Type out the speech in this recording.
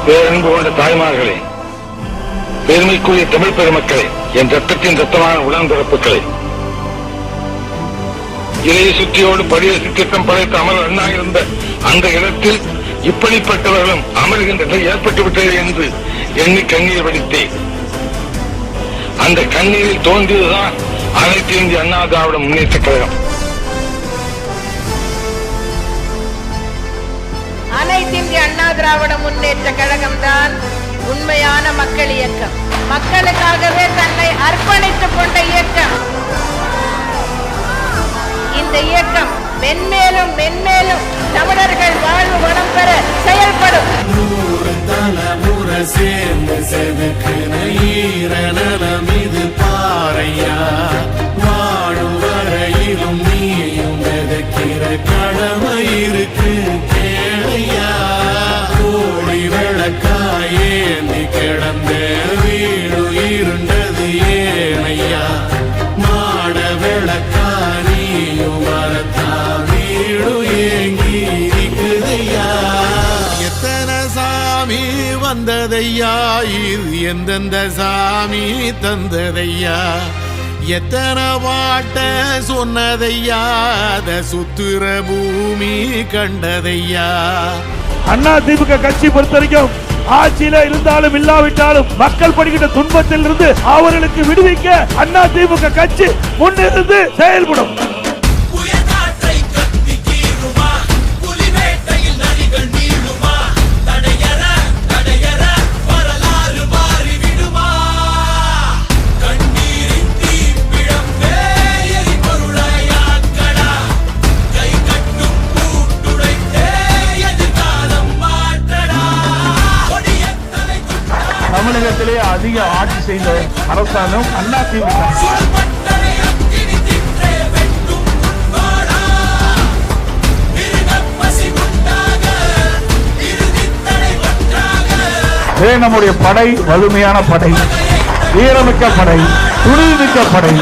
பேரன்பு கொண்ட தாய்மார்களே, பெருமைக்குரிய தமிழ் பெருமக்களே, என் ரத்தத்தின் ரத்தமான உடன்பிறப்புகளே, இளைய சுற்றியோடு படியரசு திட்டம் படைத்த அமர் அண்ணா இருந்த அந்த இடத்தில் இப்படிப்பட்டவர்களும் அமர்கின்ற நிலை ஏற்பட்டுவிட்டது என்று எண்ணி கண்ணீர் வடித்தேன். அந்த கண்ணீரில் தோன்றியதுதான் அனைத்து இந்திய அண்ணா திராவிட முன்னேற்ற கழகம். அனைத்து இந்திய அண்ணா திராவிட முன்னேற்ற கழகம் தான் உண்மையான மக்கள் இயக்கம். மக்களுக்காகவே தன்னை அர்ப்பணித்துக் கொண்ட இயக்கம். இந்த இயக்கம் மென்மேலும் மென்மேலும் தமிழர்கள் வாழ்வு வளம் பெற செயல்படும். தலைமுறை சேர்ந்து செதுக்கின ஈரநலம் இது பாறையா, வாழும் வரையிலும் நீயும் விதைக்கிற கடமை இருக்கு கேளையா. கோழி விளக்காயேந்தி கிடந்த வீடு இருண்டது ஏனையா, மாட விளக்கா நீயும் வரத்தா வீடு ஏங்கி இருக்குதையா. எத்தனை சாமி வந்ததையா, இது எந்தெந்த சாமி தந்ததையா, எத்தனை பாட்ட சொன்னதையா, அத சுத்துற பூமி கண்டதையா. அண்ணா திமுக கட்சி பொறுத்த வரைக்கும் ஆட்சியில இருந்தாலும் இல்லாவிட்டாலும் மக்கள் படுகின்ற துன்பத்தில் இருந்து அவர்களுக்கு விடுவிக்க அண்ணா திமுக கட்சி முன்னிருந்து செயல்படும். தமிழகத்திலே அதிக ஆட்சி செய்த அரசாங்கம் அண்ணா திமுக. நம்முடைய படை வலிமையான படை, வீரமிக்க படை, துணிமிக்க படை.